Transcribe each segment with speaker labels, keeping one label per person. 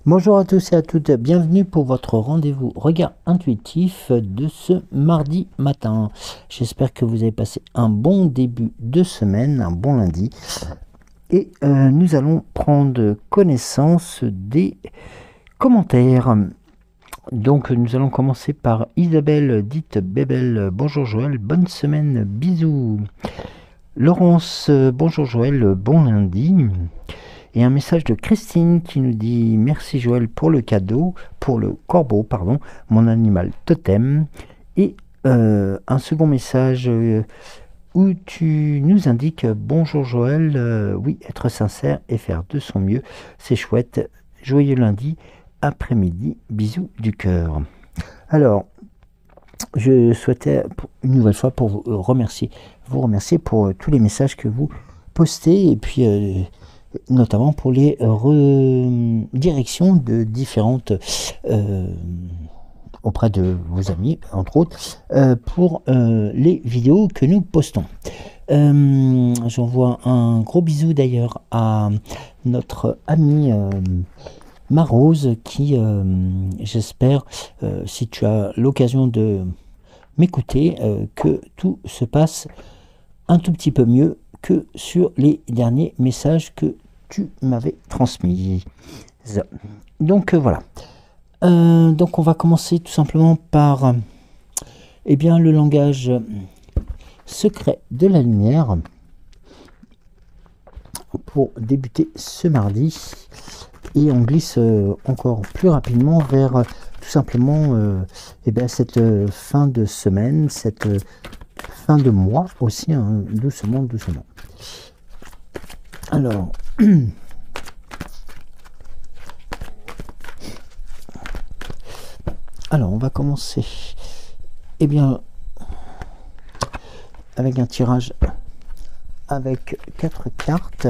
Speaker 1: Bonjour à tous et à toutes, bienvenue pour votre rendez-vous regard intuitif de ce mardi matin. J'espère que vous avez passé un bon début de semaine, un bon lundi. Et nous allons prendre connaissance des commentaires. Donc nous allons commencer par Isabelle, dite Bébel. Bonjour Joël, bonne semaine, bisous. Laurence, bonjour Joël, bon lundi. Et un message de Christine qui nous dit « Merci Joël pour le cadeau, pour le corbeau, pardon, mon animal totem. » Et un second message où tu nous indiques « Bonjour Joël, oui, être sincère et faire de son mieux, c'est chouette. Joyeux lundi, après-midi, bisous du cœur. » Alors, je souhaitais une nouvelle fois pour vous remercier pour tous les messages que vous postez et puis... notamment pour les redirections de différentes auprès de vos amis, entre autres, pour les vidéos que nous postons. J'envoie un gros bisou d'ailleurs à notre amie Marose qui, j'espère, si tu as l'occasion de m'écouter, que tout se passe un tout petit peu mieux que sur les derniers messages que tu m'avais transmis. Donc voilà. Donc on va commencer tout simplement par bien, le langage secret de la lumière pour débuter ce mardi. Et on glisse encore plus rapidement vers tout simplement cette fin de semaine, cette fin de mois aussi, hein, doucement, doucement. Alors, on va commencer avec un tirage avec 4 cartes.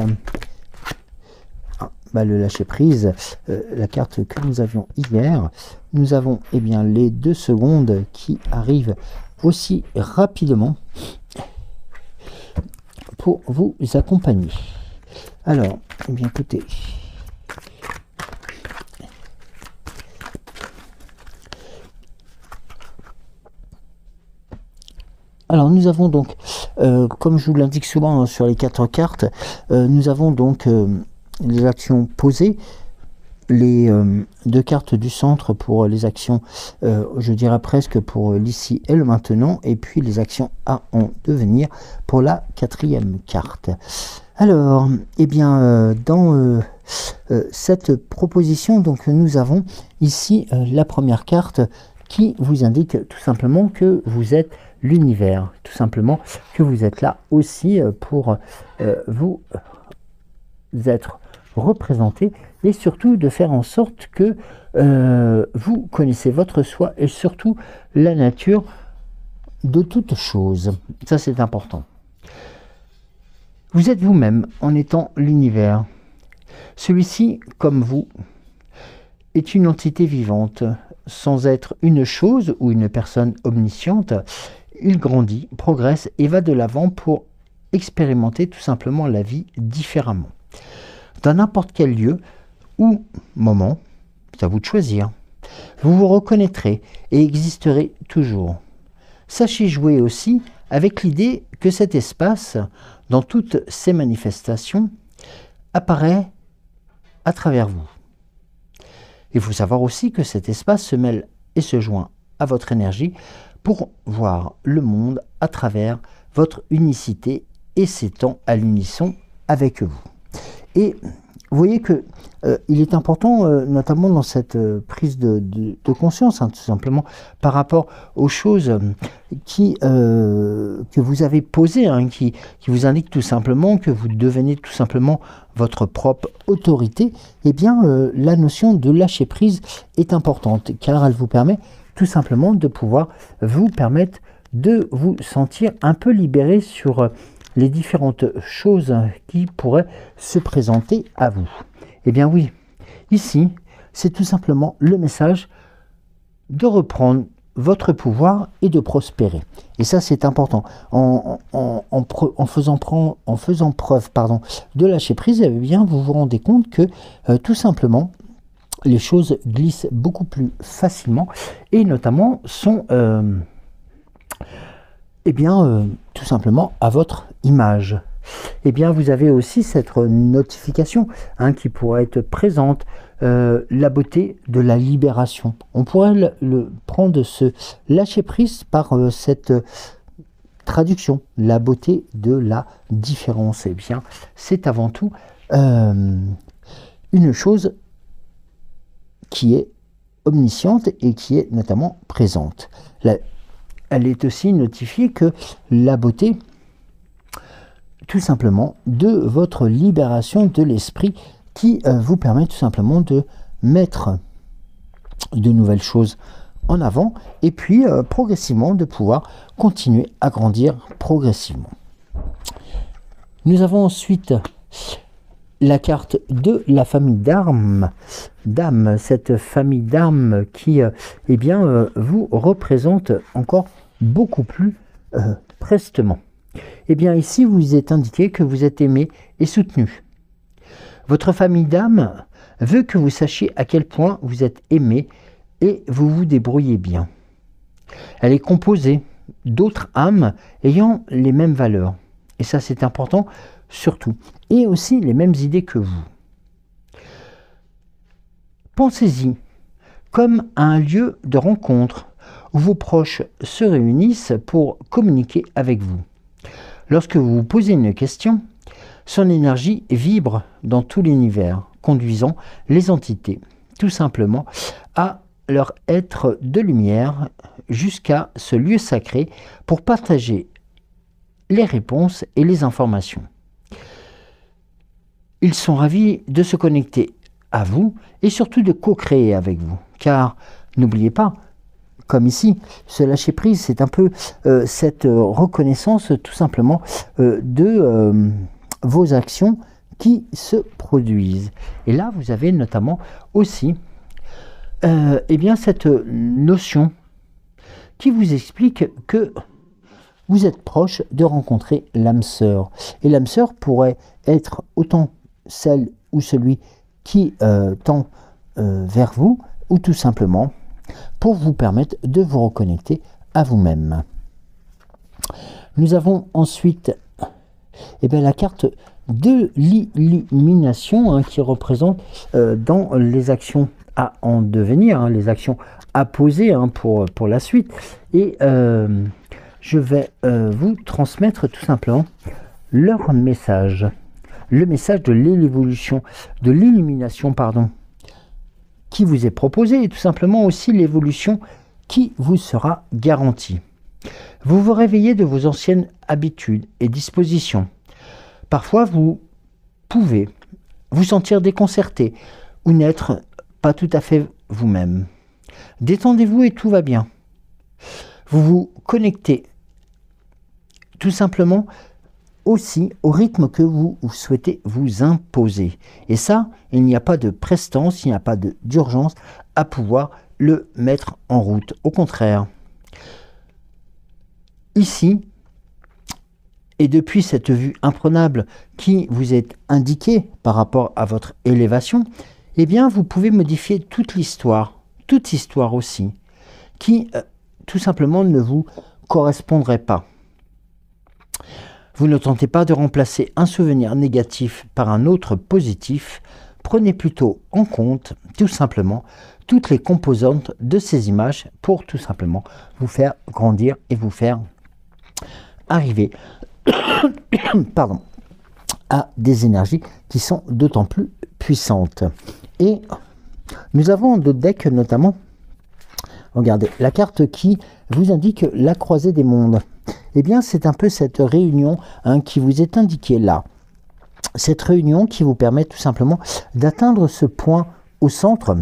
Speaker 1: Le lâcher prise, la carte que nous avions hier. Nous avons les 2 secondes qui arrivent aussi rapidement pour vous accompagner. Alors, écoutez. Alors, nous avons donc, comme je vous l'indique souvent sur les 4 cartes, nous avons donc les actions posées, les 2 cartes du centre pour les actions, je dirais presque pour l'ici et le maintenant, et puis les actions à en devenir pour la 4e carte. Alors, dans cette proposition, donc nous avons ici la première carte qui vous indique tout simplement que vous êtes l'univers, tout simplement que vous êtes là aussi pour vous être représenté et surtout de faire en sorte que vous connaissez votre soi et surtout la nature de toute chose. Ça, c'est important. Vous êtes vous-même en étant l'univers. Celui-ci, comme vous, est une entité vivante. Sans être une chose ou une personne omnisciente, il grandit, progresse et va de l'avant pour expérimenter tout simplement la vie différemment. Dans n'importe quel lieu ou moment, c'est à vous de choisir. Vous vous reconnaîtrez et existerez toujours. Sachez jouer aussi avec l'idée que cet espace, dans toutes ses manifestations, apparaît à travers vous. Il faut savoir aussi que cet espace se mêle et se joint à votre énergie pour voir le monde à travers votre unicité et s'étend à l'unisson avec vous. Et vous voyez que il est important, notamment dans cette prise de conscience, tout simplement, par rapport aux choses que vous avez posées, qui vous indiquent tout simplement que vous devenez tout simplement votre propre autorité. La notion de lâcher prise est importante, car elle vous permet tout simplement de pouvoir vous permettre de vous sentir un peu libéré sur les différentes choses qui pourraient se présenter à vous. Oui, ici, c'est tout simplement le message de reprendre votre pouvoir et de prospérer. Et ça, c'est important. En faisant preuve de lâcher prise, vous vous rendez compte que tout simplement, les choses glissent beaucoup plus facilement et notamment sont tout simplement à votre image. Eh bien, vous avez aussi cette notification qui pourrait être présente, la beauté de la libération. On pourrait prendre ce lâcher prise par cette traduction, la beauté de la différence. Eh bien, c'est avant tout une chose qui est omnisciente et qui est notamment présente. Elle est aussi notifiée que la beauté, tout simplement, de votre libération de l'esprit qui vous permet tout simplement de mettre de nouvelles choses en avant et puis progressivement de pouvoir continuer à grandir progressivement. Nous avons ensuite la carte de la famille d'âmes, cette famille d'âmes qui vous représente encore beaucoup plus prestement. Eh bien ici vous êtes indiqué que vous êtes aimé et soutenu. Votre famille d'âmes veut que vous sachiez à quel point vous êtes aimé et vous vous débrouillez bien. Elle est composée d'autres âmes ayant les mêmes valeurs. Et ça c'est important surtout. Et aussi les mêmes idées que vous. Pensez-y comme à un lieu de rencontre où vos proches se réunissent pour communiquer avec vous. Lorsque vous vous posez une question, son énergie vibre dans tout l'univers, conduisant les entités, tout simplement, à leur être de lumière jusqu'à ce lieu sacré pour partager les réponses et les informations. Ils sont ravis de se connecter à vous et surtout de co-créer avec vous. Car n'oubliez pas, comme ici, ce lâcher prise, c'est un peu cette reconnaissance tout simplement de vos actions qui se produisent. Et là, vous avez notamment aussi cette notion qui vous explique que vous êtes proche de rencontrer l'âme sœur. Et l'âme sœur pourrait être autant celle ou celui qui tend vers vous, ou tout simplement pour vous permettre de vous reconnecter à vous-même. Nous avons ensuite la carte de l'illumination qui représente dans les actions à en devenir, les actions à poser pour la suite. Et je vais vous transmettre tout simplement leur message. Le message de l'évolution, de l'illumination, pardon, qui vous est proposé, et tout simplement aussi l'évolution qui vous sera garantie. Vous vous réveillez de vos anciennes habitudes et dispositions. Parfois, vous pouvez vous sentir déconcerté ou n'être pas tout à fait vous-même. Détendez-vous et tout va bien. Vous vous connectez tout simplement aussi au rythme que vous souhaitez vous imposer. Et ça, il n'y a pas de prestance, il n'y a pas d'urgence à pouvoir le mettre en route. Au contraire, ici, et depuis cette vue imprenable qui vous est indiquée par rapport à votre élévation, eh bien, vous pouvez modifier toute histoire aussi, qui tout simplement ne vous correspondrait pas. Vous ne tentez pas de remplacer un souvenir négatif par un autre positif. Prenez plutôt en compte, tout simplement, toutes les composantes de ces images pour tout simplement vous faire grandir et vous faire arriver pardon, à des énergies qui sont d'autant plus puissantes. Et nous avons d'autres decks, notamment, regardez, la carte qui vous indique la croisée des mondes. Eh bien, c'est un peu cette réunion qui vous est indiquée là. Cette réunion qui vous permet tout simplement d'atteindre ce point au centre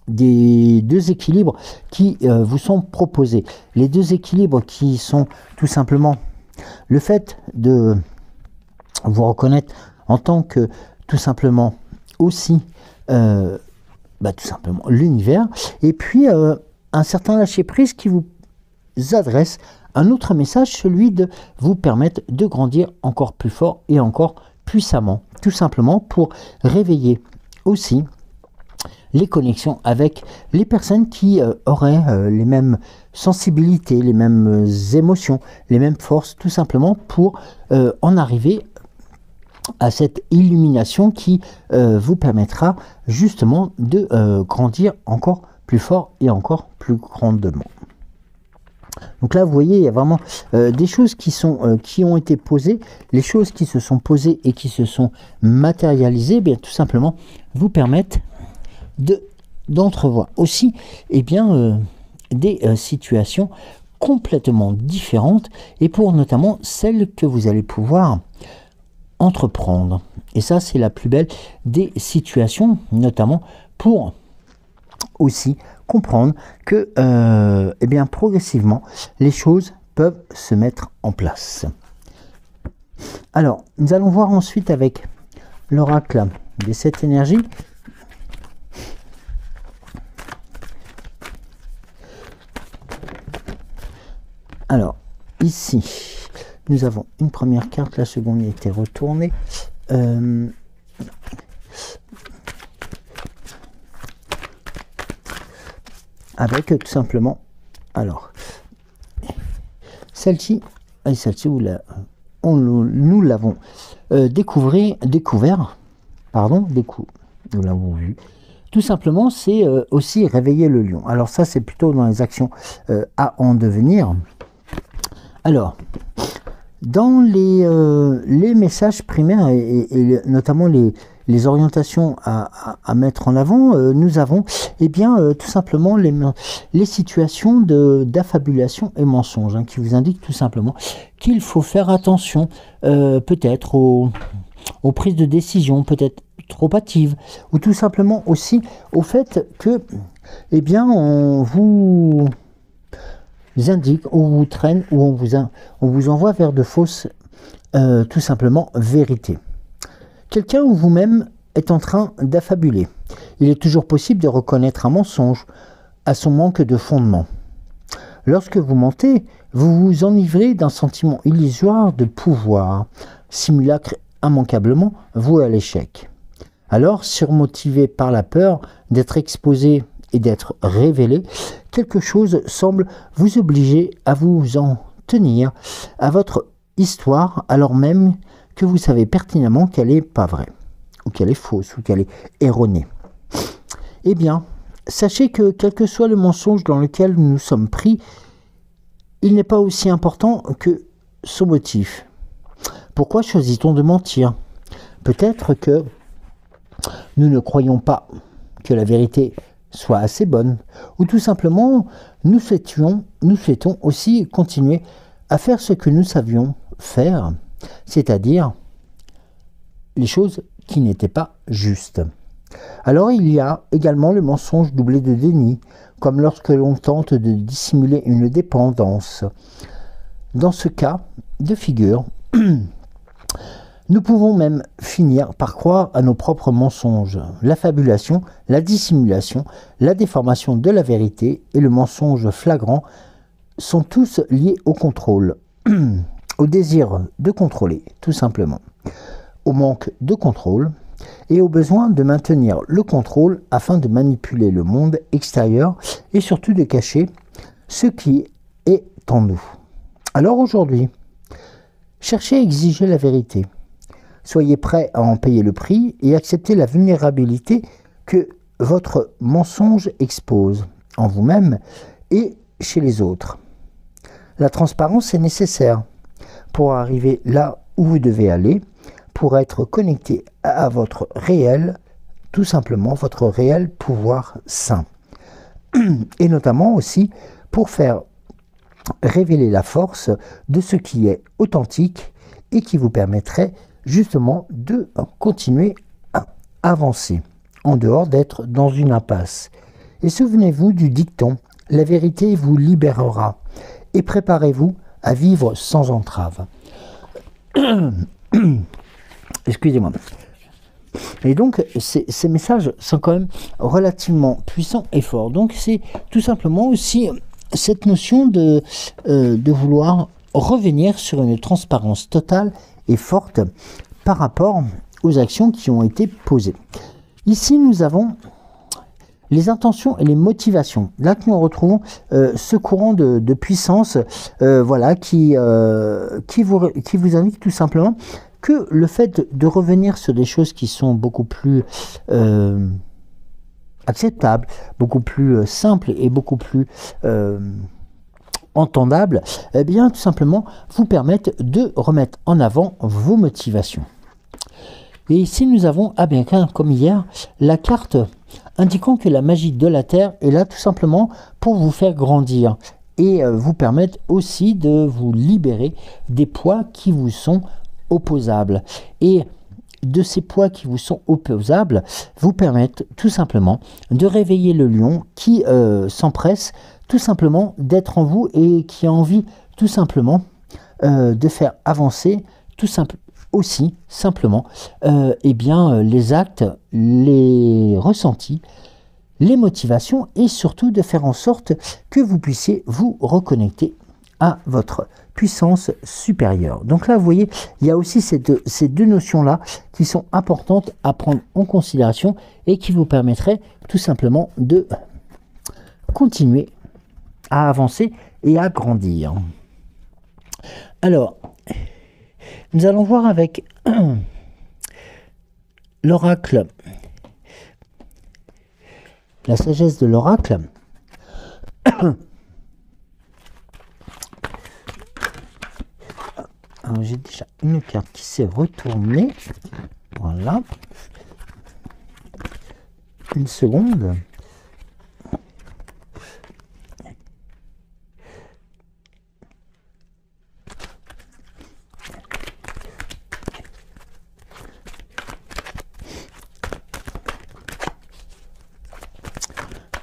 Speaker 1: des deux équilibres qui vous sont proposés. Les deux équilibres qui sont tout simplement le fait de vous reconnaître en tant que tout simplement aussi tout simplement l'univers, et puis un certain lâcher-prise qui vous adresse un autre message, celui de vous permettre de grandir encore plus fort et encore puissamment, tout simplement pour réveiller aussi les connexions avec les personnes qui auraient les mêmes sensibilités, les mêmes émotions, les mêmes forces, tout simplement pour en arriver à cette illumination qui vous permettra justement de grandir encore plus fort et encore plus grandement. Donc là, vous voyez, il y a vraiment des choses qui ont été posées, les choses qui se sont posées et qui se sont matérialisées, bien tout simplement vous permettent d'entrevoir aussi des situations complètement différentes et pour notamment celles que vous allez pouvoir entreprendre. Et ça, c'est la plus belle des situations, notamment pour aussi comprendre que progressivement, les choses peuvent se mettre en place. Alors, nous allons voir ensuite avec l'oracle des 7 énergies. Alors, ici, nous avons une première carte, la seconde a été retournée. Avec tout simplement, alors, celle-ci, nous l'avons découvert, nous l'avons vu. Tout simplement, c'est aussi réveiller le lion. Alors ça, c'est plutôt dans les actions à en devenir. Alors, dans les messages primaires et notamment les orientations à mettre en avant, nous avons tout simplement les situations d'affabulation et mensonge qui vous indiquent tout simplement qu'il faut faire attention peut-être aux prises de décision, peut-être trop hâtives, ou tout simplement aussi au fait que on vous indique, on vous traîne, ou on vous envoie vers de fausses tout simplement vérités. Quelqu'un ou vous-même est en train d'affabuler. Il est toujours possible de reconnaître un mensonge à son manque de fondement. Lorsque vous mentez, vous vous enivrez d'un sentiment illusoire de pouvoir, simulacre immanquablement voué à l'échec. Alors, surmotivé par la peur d'être exposé et d'être révélé, quelque chose semble vous obliger à vous en tenir à votre histoire, alors même que vous savez pertinemment qu'elle n'est pas vraie, ou qu'elle est fausse, ou qu'elle est erronée. Eh bien, sachez que quel que soit le mensonge dans lequel nous sommes pris, il n'est pas aussi important que son motif. Pourquoi choisit-on de mentir? Peut-être que nous ne croyons pas que la vérité soit assez bonne, ou tout simplement nous souhaitons aussi continuer à faire ce que nous savions faire, c'est-à-dire les choses qui n'étaient pas justes. Alors il y a également le mensonge doublé de déni, comme lorsque l'on tente de dissimuler une dépendance. Dans ce cas de figure, nous pouvons même finir par croire à nos propres mensonges. La fabulation, la dissimulation, la déformation de la vérité et le mensonge flagrant sont tous liés au contrôle, au désir de contrôler, tout simplement, au manque de contrôle et au besoin de maintenir le contrôle afin de manipuler le monde extérieur et surtout de cacher ce qui est en nous. Alors aujourd'hui, cherchez à exiger la vérité. Soyez prêt à en payer le prix et acceptez la vulnérabilité que votre mensonge expose en vous-même et chez les autres. La transparence est nécessaire pour arriver là où vous devez aller, pour être connecté à votre réel, tout simplement votre réel pouvoir sain. Et notamment aussi pour faire révéler la force de ce qui est authentique et qui vous permettrait justement de continuer à avancer en dehors d'être dans une impasse. Et souvenez-vous du dicton, la vérité vous libérera et préparez-vous à vivre sans entrave. Excusez-moi. Et donc, ces messages sont quand même relativement puissants et forts. Donc, c'est tout simplement aussi cette notion de vouloir revenir sur une transparence totale et forte par rapport aux actions qui ont été posées. Ici, nous avons les intentions et les motivations. Là que nous retrouvons ce courant de puissance voilà, qui vous indique tout simplement que le fait de revenir sur des choses qui sont beaucoup plus acceptables, beaucoup plus simples et beaucoup plus entendables, eh bien tout simplement vous permettent de remettre en avant vos motivations. Et ici nous avons, ah bien comme hier, la carte indiquant que la magie de la Terre est là tout simplement pour vous faire grandir et vous permettre aussi de vous libérer des poids qui vous sont opposables. Et de ces poids qui vous sont opposables vous permettent tout simplement de réveiller le lion qui s'empresse tout simplement d'être en vous et qui a envie tout simplement de faire avancer aussi simplement eh bien, les actes, les ressentis, les motivations et surtout de faire en sorte que vous puissiez vous reconnecter à votre puissance supérieure. Donc là, vous voyez, il y a aussi ces deux notions-là qui sont importantes à prendre en considération et qui vous permettraient tout simplement de continuer à avancer et à grandir. Alors, nous allons voir avec l'oracle, la sagesse de l'oracle. Alors j'ai déjà une carte qui s'est retournée. Voilà. Une seconde.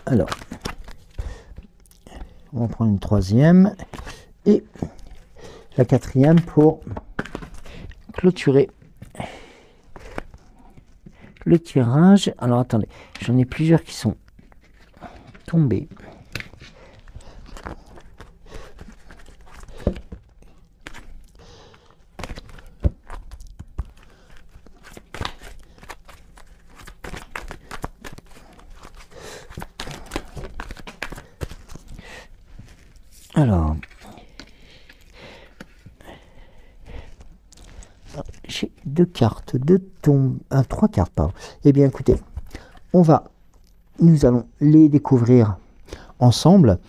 Speaker 1: Alors, on va prendre une troisième et la quatrième pour clôturer le tirage. Alors attendez, j'en ai plusieurs qui sont tombés. Alors, j'ai deux cartes, trois cartes, pardon. Eh bien, écoutez, nous allons les découvrir ensemble.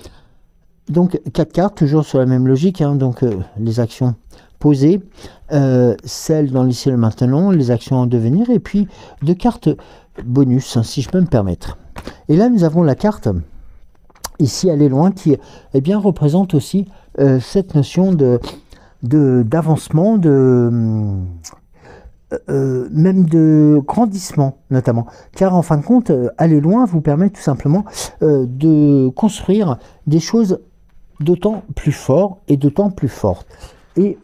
Speaker 1: Donc, 4 cartes, toujours sur la même logique, hein, donc les actions posées, celles dans l'ici et le maintenant, les actions en devenir, et puis 2 cartes bonus, hein, si je peux me permettre. Et là, nous avons la carte... Ici, elle est loin, qui eh bien, représente aussi cette notion d'avancement, même de grandissement notamment. Car en fin de compte, aller loin vous permet tout simplement de construire des choses d'autant plus fortes et d'autant plus fortes. Et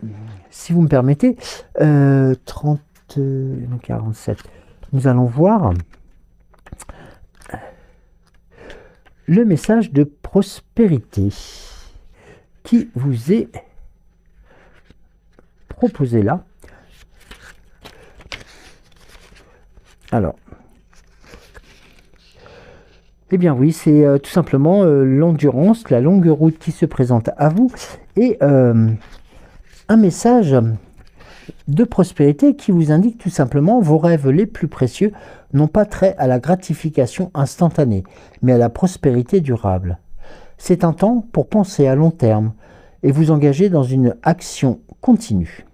Speaker 1: si vous me permettez, 47, nous allons voir... le message de prospérité qui vous est proposé là. Alors, eh bien oui, c'est tout simplement l'endurance, la longue route qui se présente à vous et un message de prospérité qui vous indique tout simplement vos rêves les plus précieux n'ont pas trait à la gratification instantanée, mais à la prospérité durable. C'est un temps pour penser à long terme et vous engager dans une action continue.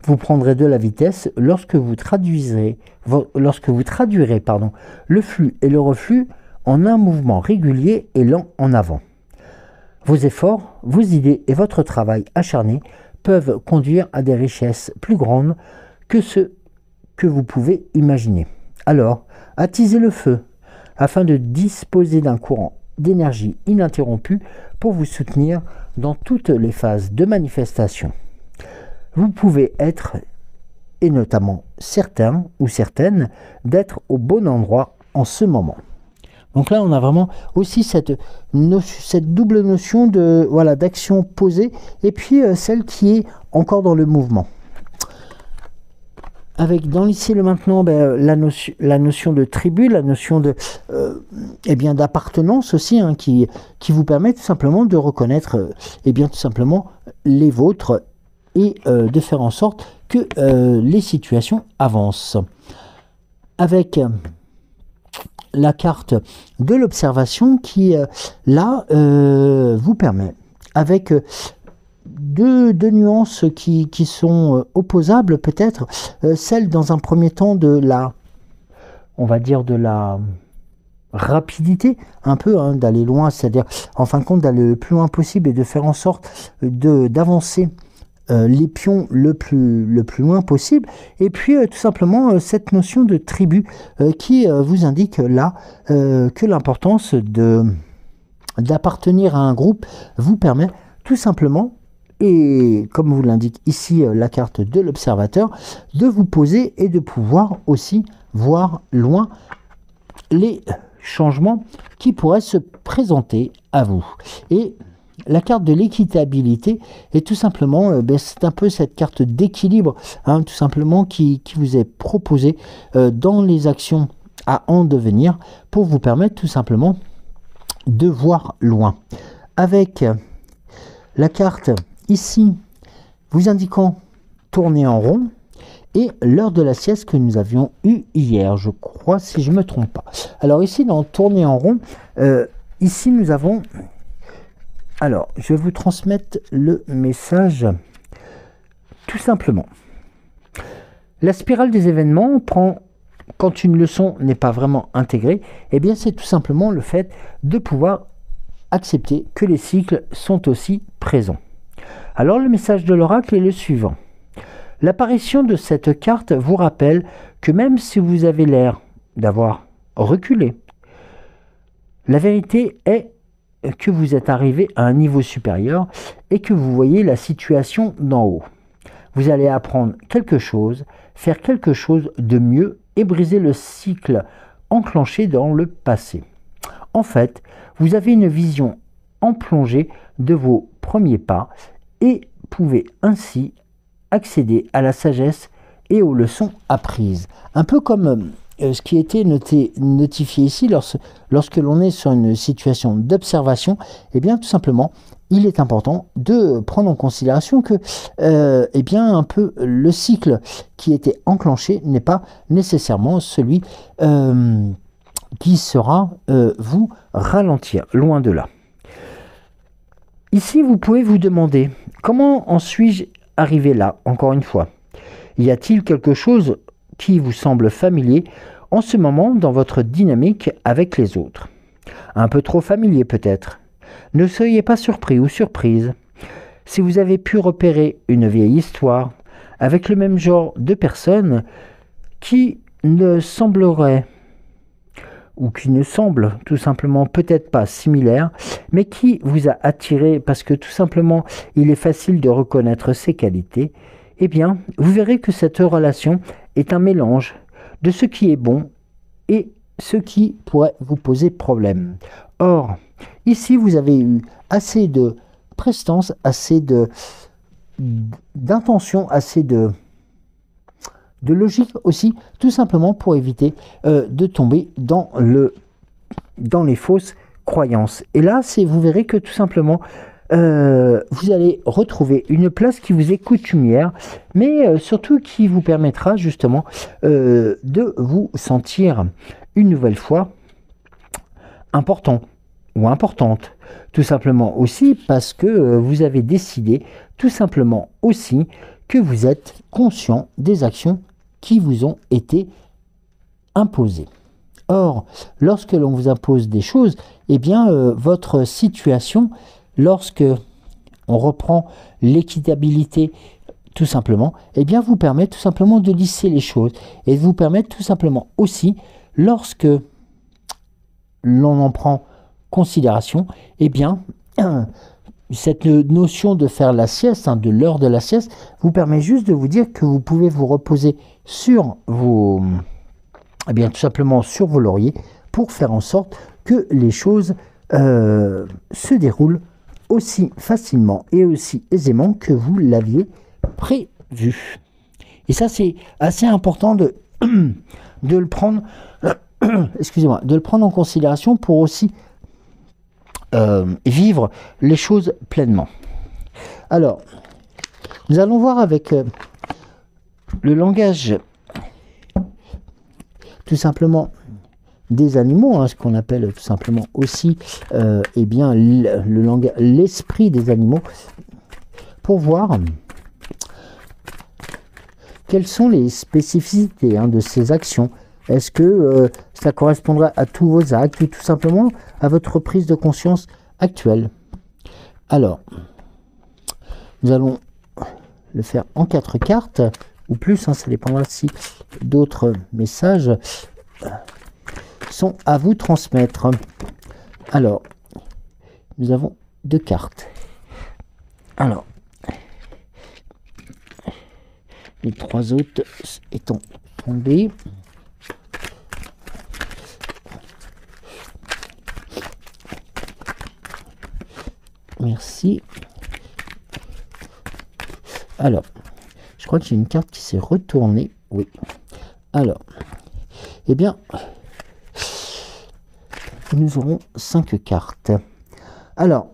Speaker 1: Vous prendrez de la vitesse lorsque vous traduirez le flux et le reflux en un mouvement régulier et lent en avant. Vos efforts, vos idées et votre travail acharné peuvent conduire à des richesses plus grandes que ce que vous pouvez imaginer. Alors, attisez le feu afin de disposer d'un courant d'énergie ininterrompu pour vous soutenir dans toutes les phases de manifestation. Vous pouvez être, et notamment certains ou certaines, d'être au bon endroit en ce moment. Donc là, on a vraiment aussi cette double notion de voilà d'action posée et puis celle qui est encore dans le mouvement. avec dans l'ici et le maintenant la notion de tribu, la notion de d'appartenance aussi, hein, qui vous permet tout simplement de reconnaître tout simplement les vôtres et de faire en sorte que les situations avancent. Avec la carte de l'observation qui vous permet, avec deux nuances qui sont opposables peut-être, celle dans un premier temps de la, on va dire de la rapidité, un peu, hein, d'aller loin, c'est-à-dire en fin de compte d'aller le plus loin possible et de faire en sorte d'avancer les pions le plus loin possible, et puis tout simplement cette notion de tribu qui vous indique là que l'importance d'appartenir à un groupe vous permet tout simplement, et comme vous l'indique ici la carte de l'observateur, de vous poser et de pouvoir aussi voir loin les changements qui pourraient se présenter à vous. Et la carte de l'équitabilité est tout simplement, c'est un peu cette carte d'équilibre, hein, tout simplement qui vous est proposée dans les actions à en devenir pour vous permettre tout simplement de voir loin. Avec la carte ici vous indiquant tourner en rond et l'heure de la sieste que nous avions eue hier, je crois, si je ne me trompe pas. Alors ici dans tourner en rond, ici nous avons... Alors, je vais vous transmettre le message tout simplement. La spirale des événements prend, quand une leçon n'est pas vraiment intégrée, eh bien c'est tout simplement le fait de pouvoir accepter que les cycles sont aussi présents. Alors le message de l'oracle est le suivant. L'apparition de cette carte vous rappelle que même si vous avez l'air d'avoir reculé, la vérité est que vous êtes arrivé à un niveau supérieur et que vous voyez la situation d'en haut. Vous allez apprendre quelque chose, faire quelque chose de mieux et briser le cycle enclenché dans le passé. En fait, vous avez une vision en plongée de vos premiers pas et pouvez ainsi accéder à la sagesse et aux leçons apprises. Un peu comme ce qui était notifié ici lorsque l'on est sur une situation d'observation, eh bien tout simplement, il est important de prendre en considération que un peu le cycle qui était enclenché n'est pas nécessairement celui qui sera vous ralentir, loin de là. Ici, vous pouvez vous demander, comment en suis-je arrivé là, encore une fois? Y a-t-il quelque chose qui vous semble familier en ce moment dans votre dynamique avec les autres? Un peu trop familier peut-être. Ne soyez pas surpris ou surprise si vous avez pu repérer une vieille histoire avec le même genre de personnes qui ne semblerait ou qui ne semble tout simplement peut-être pas similaire, mais qui vous a attiré parce que tout simplement il est facile de reconnaître ses qualités. Eh bien, vous verrez que cette relation est un mélange de ce qui est bon et ce qui pourrait vous poser problème. Or, ici, vous avez eu assez de prestance, assez d'intention, assez de logique aussi, tout simplement pour éviter de tomber dans les fausses croyances. Et là, vous verrez que tout simplement, vous allez retrouver une place qui vous est coutumière, mais surtout qui vous permettra justement de vous sentir une nouvelle fois important ou importante. Tout simplement aussi parce que vous avez décidé tout simplement aussi que vous êtes conscient des actions qui vous ont été imposées. Or, lorsque l'on vous impose des choses, eh bien, votre situation, lorsque on reprend l'équitabilité tout simplement, eh bien, vous permet tout simplement de lisser les choses et de vous permettre tout simplement aussi, lorsque l'on en prend considération, eh bien, cette notion de faire la sieste, de l'heure de la sieste, vous permet juste de vous dire que vous pouvez vous reposer sur tout simplement sur vos lauriers pour faire en sorte que les choses se déroulent aussi facilement et aussi aisément que vous l'aviez prévu. Et ça, c'est assez important de le prendre, excusez-moi, de le prendre en considération pour aussi vivre les choses pleinement. Alors, nous allons voir avec le langage tout simplement des animaux, hein, ce qu'on appelle tout simplement aussi eh bien le langage, l'esprit des animaux, pour voir quelles sont les spécificités de ces actions. Est-ce que ça correspondra à tous vos actes ou tout simplement à votre prise de conscience actuelle? Alors, nous allons le faire en 4 cartes ou plus, hein, ça dépendra si d'autres messages sont à vous transmettre. Alors, nous avons 2 cartes. Alors, les 3 autres étant tombés. Merci. Alors, je crois que j'ai une carte qui s'est retournée. Oui. Alors, eh bien, nous aurons 5 cartes. Alors,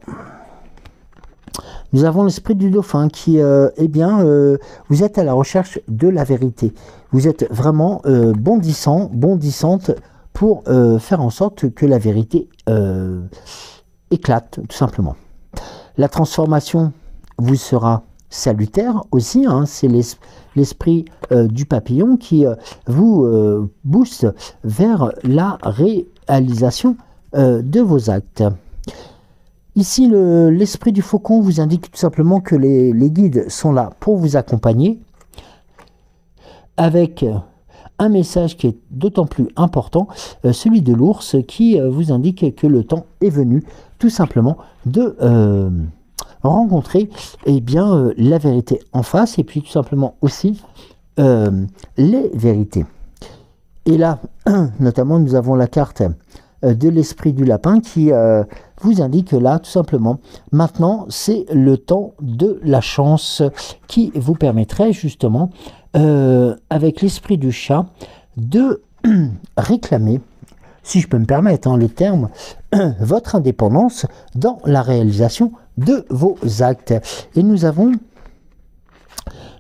Speaker 1: nous avons l'esprit du dauphin qui, eh bien, vous êtes à la recherche de la vérité. Vous êtes vraiment bondissante pour faire en sorte que la vérité éclate, tout simplement. La transformation vous sera salutaire aussi, hein, c'est l'esprit du papillon qui vous booste vers la réalisation de vos actes. Ici, l'esprit du faucon vous indique tout simplement que les guides sont là pour vous accompagner, avec un message qui est d'autant plus important, celui de l'ours, qui vous indique que le temps est venu tout simplement de rencontrer eh bien, la vérité en face, et puis tout simplement aussi les vérités. Et là, notamment, nous avons la carte de l'esprit du lapin qui vous indique là, tout simplement, maintenant, c'est le temps de la chance qui vous permettrait justement, avec l'esprit du chat, de réclamer, si je peux me permettre le terme, votre indépendance dans la réalisation de vos actes. Et nous avons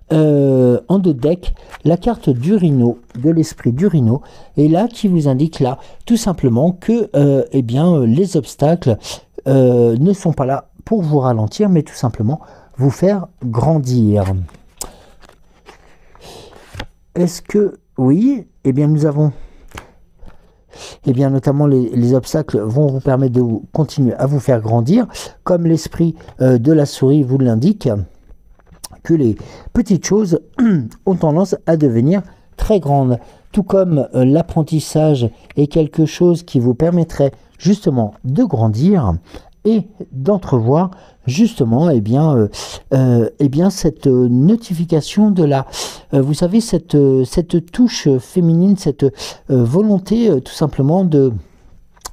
Speaker 1: en 2 decks la carte du rhino, de l'esprit du rhino, et là qui vous indique là tout simplement que eh bien, les obstacles ne sont pas là pour vous ralentir, mais tout simplement vous faire grandir. Est-ce que oui? Eh bien, nous avons eh bien, notamment les obstacles vont vous permettre de continuer à vous faire grandir, comme l'esprit de la souris vous l'indique, que les petites choses ont tendance à devenir très grandes, tout comme l'apprentissage est quelque chose qui vous permettrait justement de grandir et d'entrevoir justement eh bien cette notification de la vous savez cette touche féminine, cette volonté tout simplement de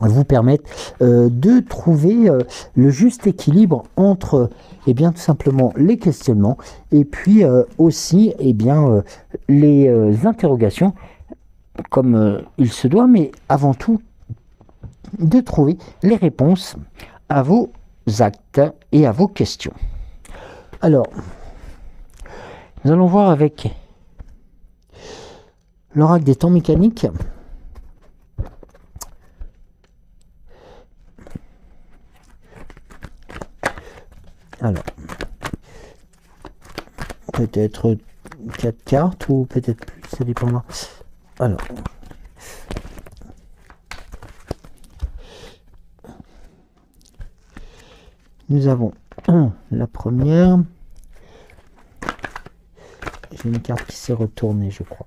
Speaker 1: vous permettre de trouver le juste équilibre entre eh bien tout simplement les questionnements et puis aussi eh bien les interrogations comme il se doit, mais avant tout de trouver les réponses à vos actes et à vos questions. Alors, nous allons voir avec l'oracle des temps mécaniques. Alors, peut-être 4 cartes ou peut-être plus, ça dépendra. Alors, nous avons la première. J'ai une carte qui s'est retournée, je crois.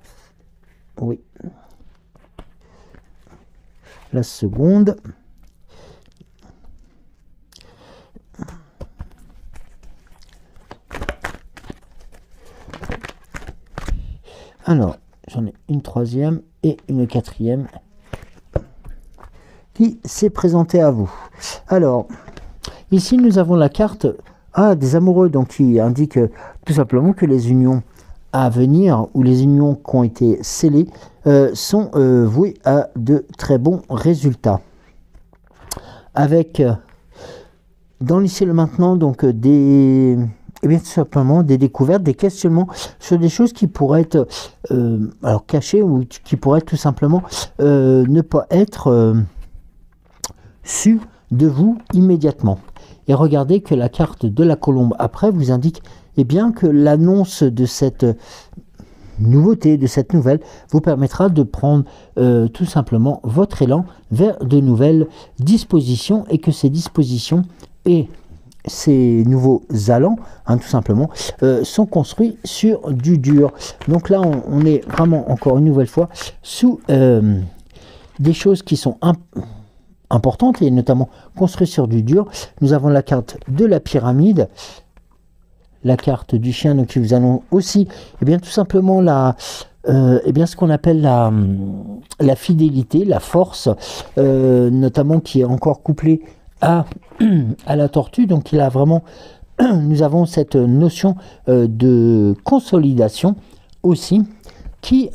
Speaker 1: Oui. La seconde. Alors, j'en ai une troisième et une quatrième qui s'est présentée à vous. Alors, ici, nous avons la carte des amoureux, donc qui indique tout simplement que les unions à venir, ou les unions qui ont été scellées, sont vouées à de très bons résultats. Avec, dans l'ici et le maintenant, donc des... Et bien tout simplement des découvertes, des questionnements sur des choses qui pourraient être alors cachées ou qui pourraient tout simplement ne pas être sues de vous immédiatement. Et regardez que la carte de la colombe après vous indique eh bien, que l'annonce de cette nouveauté, de cette nouvelle, vous permettra de prendre tout simplement votre élan vers de nouvelles dispositions et que ces dispositions et ces nouveaux allants, hein, tout simplement, sont construits sur du dur. Donc là, on est vraiment, encore une nouvelle fois, sous des choses qui sont importantes, et notamment construites sur du dur. Nous avons la carte de la pyramide, la carte du chien, donc qui vous annonce aussi, eh bien, tout simplement, eh bien, ce qu'on appelle la fidélité, la force, notamment qui est encore couplée à la tortue. Donc il a vraiment, nous avons cette notion de consolidation aussi qui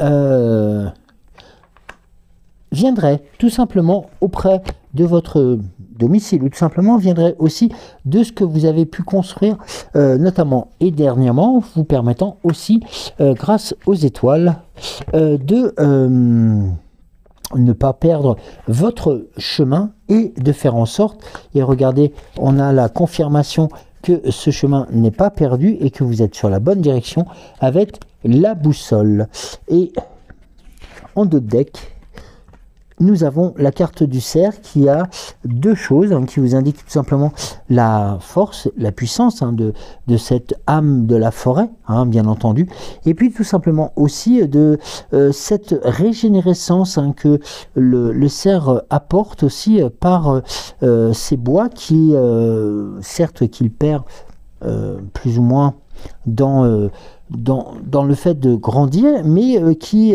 Speaker 1: viendrait tout simplement auprès de votre domicile, ou tout simplement viendrait aussi de ce que vous avez pu construire notamment et dernièrement, vous permettant aussi grâce aux étoiles de ne pas perdre votre chemin et de faire en sorte, et regardez, on a la confirmation que ce chemin n'est pas perdu et que vous êtes sur la bonne direction avec la boussole. Et en dos de deck, nous avons la carte du cerf qui a deux choses, hein, qui vous indiquent tout simplement la force, la puissance, hein, de cette âme de la forêt, hein, bien entendu, et puis tout simplement aussi de cette régénérescence, hein, que le cerf apporte aussi par ces bois qui, certes qu'il perd plus ou moins dans le fait de grandir, mais qui,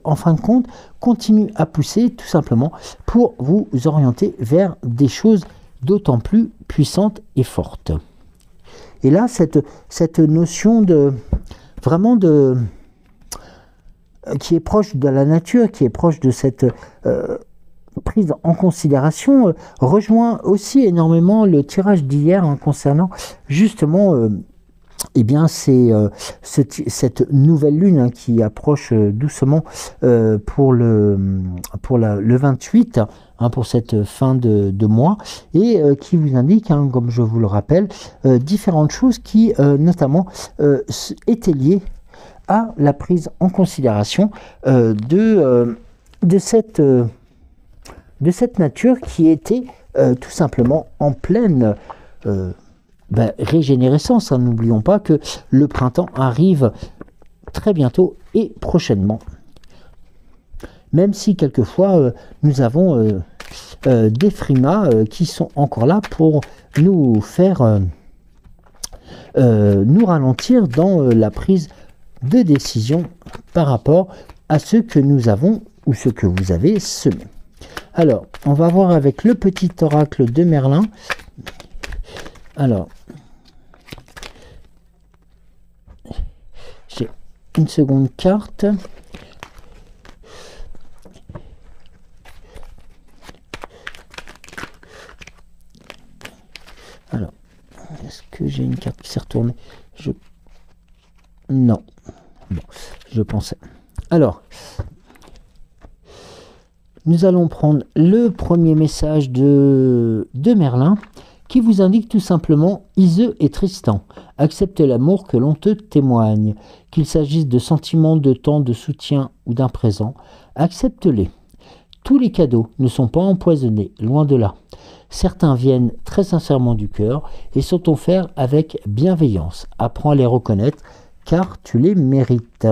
Speaker 1: en fin de compte, continue à pousser tout simplement pour vous orienter vers des choses d'autant plus puissantes et fortes. Et là, cette notion de vraiment qui est proche de la nature, qui est proche de cette prise en considération, rejoint aussi énormément le tirage d'hier, hein, concernant justement eh bien, c'est cette nouvelle lune, hein, qui approche doucement pour le 28, hein, pour cette fin de mois, et qui vous indique, hein, comme je vous le rappelle, différentes choses qui notamment étaient liées à la prise en considération de cette nature qui était tout simplement en pleine régénérescence, hein. N'oublions pas que le printemps arrive très bientôt et prochainement. Même si quelquefois nous avons des frimas qui sont encore là pour nous faire nous ralentir dans la prise de décision par rapport à ce que nous avons ou ce que vous avez semé. Alors, on va voir avec le petit oracle de Merlin. Alors, j'ai une seconde carte. Alors, est-ce que j'ai une carte qui s'est retournée? Non. Bon, je pensais. Alors, nous allons prendre le premier message de Merlin, qui vous indique tout simplement « Iseux et Tristan, accepte l'amour que l'on te témoigne, qu'il s'agisse de sentiments, de temps, de soutien ou d'un présent, accepte-les. Tous les cadeaux ne sont pas empoisonnés, loin de là. Certains viennent très sincèrement du cœur et sont offerts avec bienveillance. Apprends à les reconnaître, car tu les mérites. »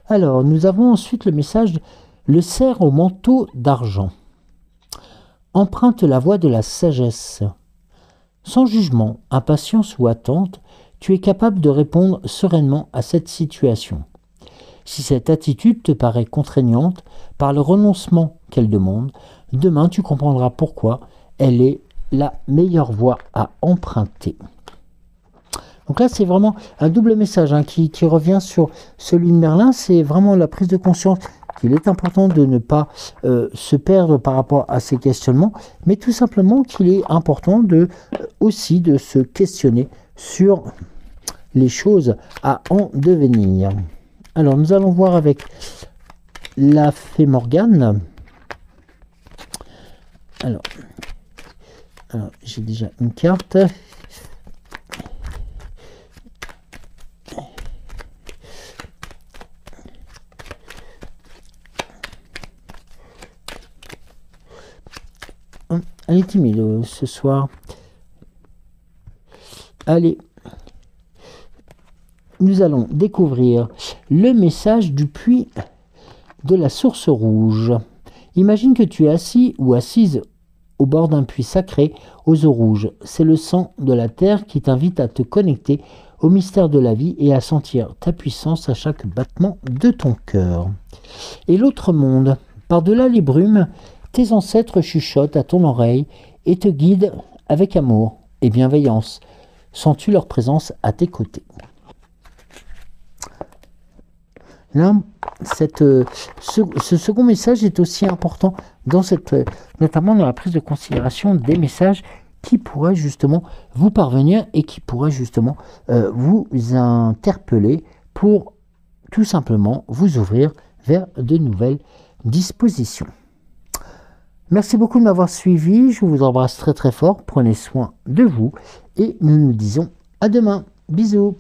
Speaker 1: Alors, nous avons ensuite le message « Le cerf au manteau d'argent. Emprunte la voie de la sagesse. Sans jugement, impatience ou attente, tu es capable de répondre sereinement à cette situation. Si cette attitude te paraît contraignante par le renoncement qu'elle demande, demain tu comprendras pourquoi elle est la meilleure voie à emprunter. » Donc là, c'est vraiment un double message hein, qui revient sur celui de Merlin. C'est vraiment la prise de conscience qu'il est important de ne pas se perdre par rapport à ces questionnements, mais tout simplement qu'il est important aussi de se questionner sur les choses à en devenir. Alors, nous allons voir avec la fée Morgane. Alors j'ai déjà une carte. Elle est timide ce soir. Allez, nous allons découvrir le message du puits de la source rouge. Imagine que tu es assis ou assise au bord d'un puits sacré aux eaux rouges. C'est le sang de la terre qui t'invite à te connecter au mystère de la vie et à sentir ta puissance à chaque battement de ton cœur. Et l'autre monde, par-delà les brumes, tes ancêtres chuchotent à ton oreille et te guident avec amour et bienveillance. Sens-tu leur présence à tes côtés? Là, ce second message est aussi important notamment dans la prise de considération des messages qui pourraient justement vous parvenir et qui pourraient justement vous interpeller pour tout simplement vous ouvrir vers de nouvelles dispositions. Merci beaucoup de m'avoir suivi, je vous embrasse très très fort, prenez soin de vous et nous nous disons à demain. Bisous.